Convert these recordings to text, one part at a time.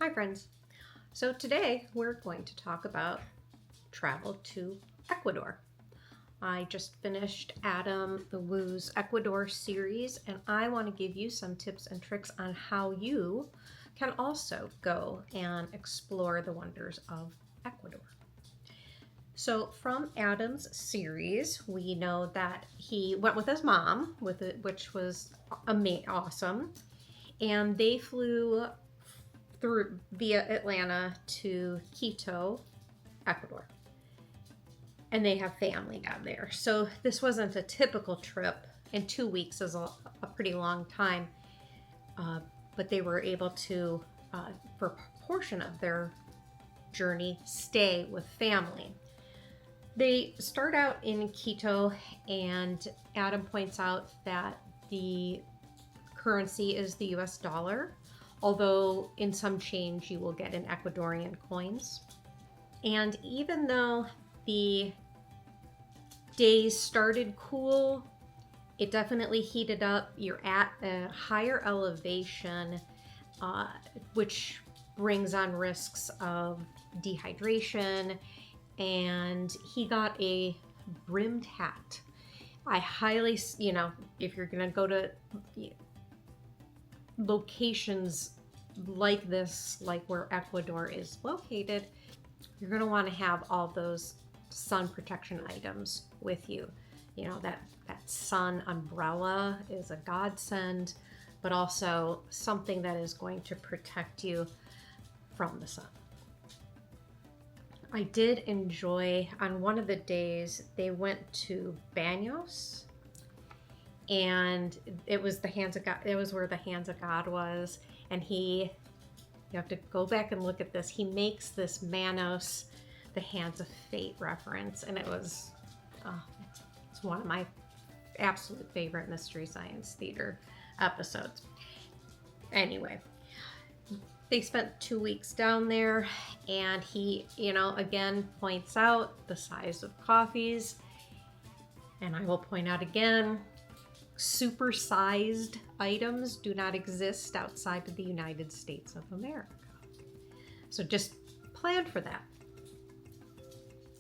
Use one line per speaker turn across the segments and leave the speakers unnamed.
Hi friends. So today we're going to talk about travel to Ecuador. I just finished Adam the Woo's Ecuador series, and I want to give you some tips and tricks on how you can also go and explore the wonders of Ecuador. So from Adam's series, we know that he went with his mom, which was awesome, and they flew through via Atlanta to Quito, Ecuador. And they have family down there. So this wasn't a typical trip, and 2 weeks is a pretty long time. But they were able to, for a portion of their journey, stay with family. They start out in Quito, and Adam points out that the currency is the US dollar, although in some change you will get in Ecuadorian coins. And even though the days started cool, it definitely heated up. You're at a higher elevation, which brings on risks of dehydration, and he got a brimmed hat. I highly, if you're gonna go to locations like this, like where Ecuador is located, you're going to want to have all those sun protection items with you. That sun umbrella is a godsend, but also something that is going to protect you from the sun. I did enjoy, on one of the days, they went to Baños, and it was the hands of God. It was where the hands of God was, and you have to go back and look at this. He makes this Manos, the hands of fate reference, and it's one of my absolute favorite Mystery Science Theater episodes. Anyway, they spent 2 weeks down there, and he, again points out the size of coffees, and I will point out again, supersized items do not exist outside of the United States of America. So just plan for that.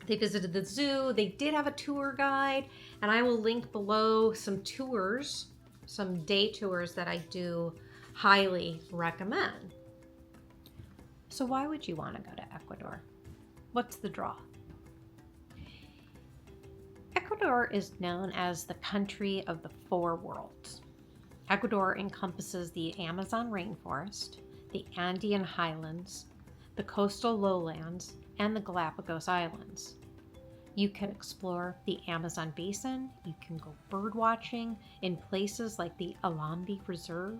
They visited the zoo. They did have a tour guide, and I will link below some tours, some day tours that I do highly recommend. So why would you want to go to Ecuador? What's the draw? Ecuador is known as the country of the four worlds. Ecuador encompasses the Amazon rainforest, the Andean highlands, the coastal lowlands, and the Galapagos Islands. You can explore the Amazon basin, you can go bird watching in places like the Alambi Reserve,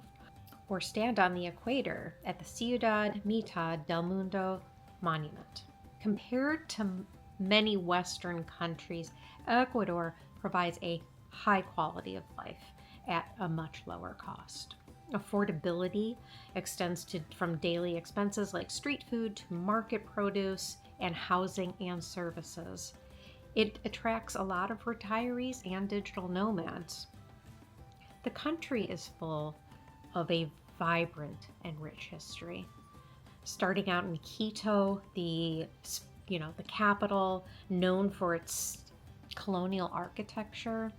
or stand on the equator at the Ciudad Mitad del Mundo Monument. Compared to many Western countries, Ecuador provides a high quality of life at a much lower cost. Affordability extends from daily expenses like street food to market produce and housing and services. It attracts a lot of retirees and digital nomads. The country is full of a vibrant and rich history. Starting out in Quito, the capital, known for its colonial architecture.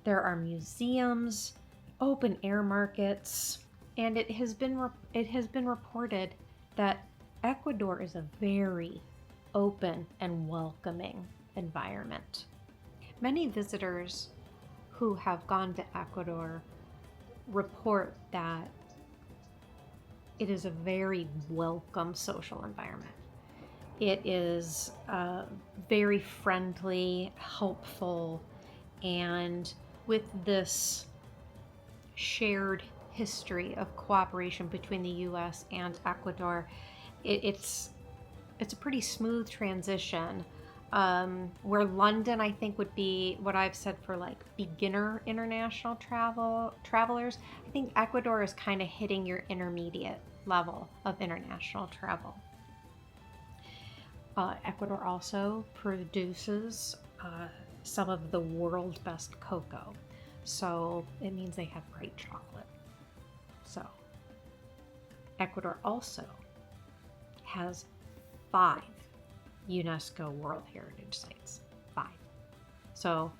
There are museums, open air markets, and it has been reported that Ecuador is a very open and welcoming environment. Many visitors who have gone to Ecuador report that it is a very welcome social environment. It is very friendly, helpful, and with this shared history of cooperation between the U.S. and Ecuador, it's a pretty smooth transition. Where London, I think, would be what I've said for like beginner international travelers, I think Ecuador is kind of hitting your intermediate level of international travel. Ecuador also produces some of the world's best cocoa, so it means they have great chocolate. So Ecuador also has 5 UNESCO World Heritage Sites. 5. So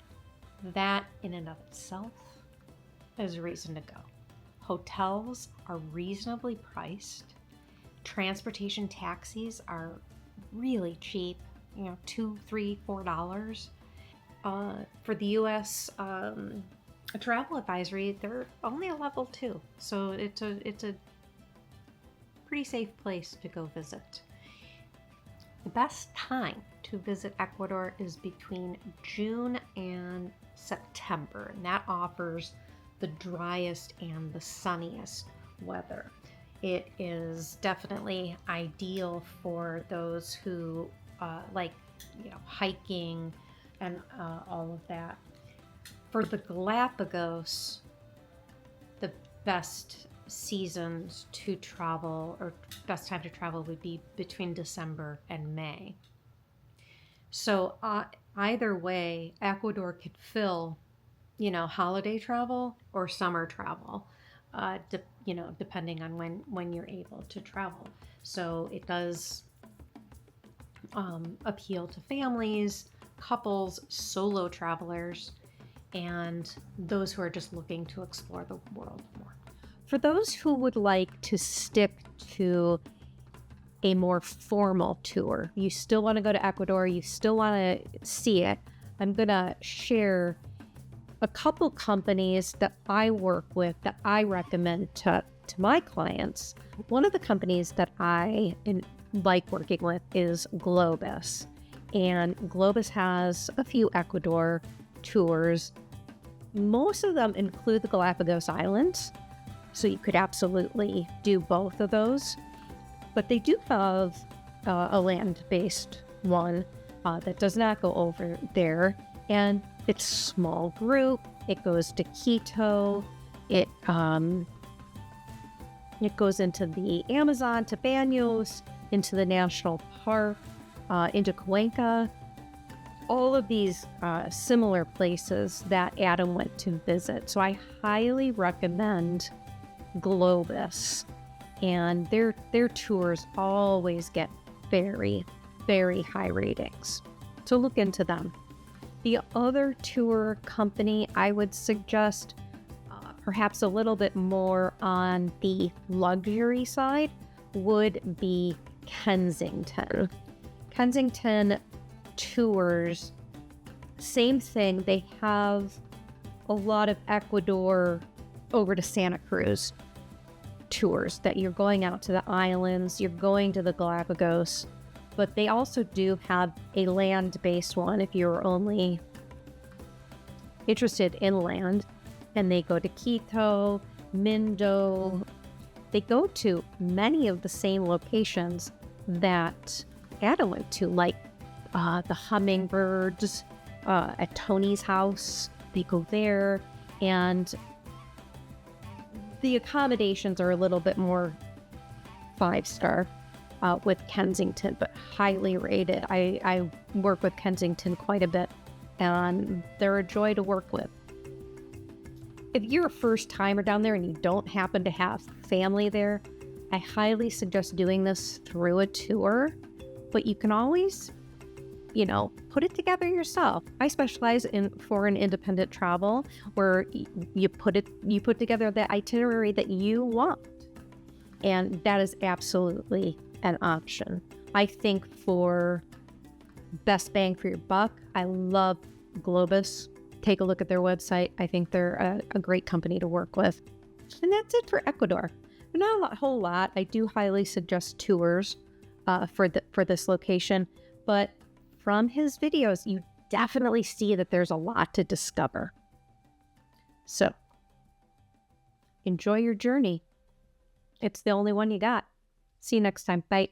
that in and of itself is a reason to go. Hotels are reasonably priced. Transportation taxis are really cheap, $2, $3, $4. For the U.S. Travel Advisory, they're only a level 2, so it's a pretty safe place to go visit. The best time to visit Ecuador is between June and September, and that offers the driest and the sunniest weather. It is definitely ideal for those who like hiking and all of that. For the Galapagos, the best seasons to travel, or best time to travel, would be between December and May. So either way, Ecuador could fill, holiday travel or summer travel, depending on when you're able to travel. So it does appeal to families, couples, solo travelers, and those who are just looking to explore the world more. For those who would like to stick to a more formal tour, you still want to go to Ecuador, you still want to see it, I'm going to share a couple companies that I work with that I recommend to my clients. One of the companies that I like working with is Globus. And Globus has a few Ecuador tours. Most of them include the Galapagos Islands, so you could absolutely do both of those. But they do have a land-based one that does not go over there, and it's a small group. It goes to Quito. It goes into the Amazon, to Baños, into the national park, into Cuenca. All of these similar places that Adam went to visit. So I highly recommend Globus, and their tours always get very, very high ratings. So look into them. The other tour company I would suggest, perhaps a little bit more on the luxury side, would be Kensington. Kensington Tours, same thing. They have a lot of Ecuador over to Santa Cruz tours that you're going out to the islands, you're going to the Galapagos, but they also do have a land-based one if you're only interested in land. And they go to Quito, Mindo. They go to many of the same locations that Adam went to, like the hummingbirds at Tony's house. They go there, and the accommodations are a little bit more 5-star with Kensington, but highly rated. I work with Kensington quite a bit, and they're a joy to work with. If you're a first timer down there and you don't happen to have family there, I highly suggest doing this through a tour, but you can always, put it together yourself. I specialize in foreign independent travel, where you put together the itinerary that you want. And that is absolutely an option. I think for best bang for your buck, I love Globus. Take a look at their website. I think they're a great company to work with. And that's it for Ecuador. Not a whole lot. I do highly suggest tours for this location, but from his videos, you definitely see that there's a lot to discover. So enjoy your journey. It's the only one you got. See you next time. Bye.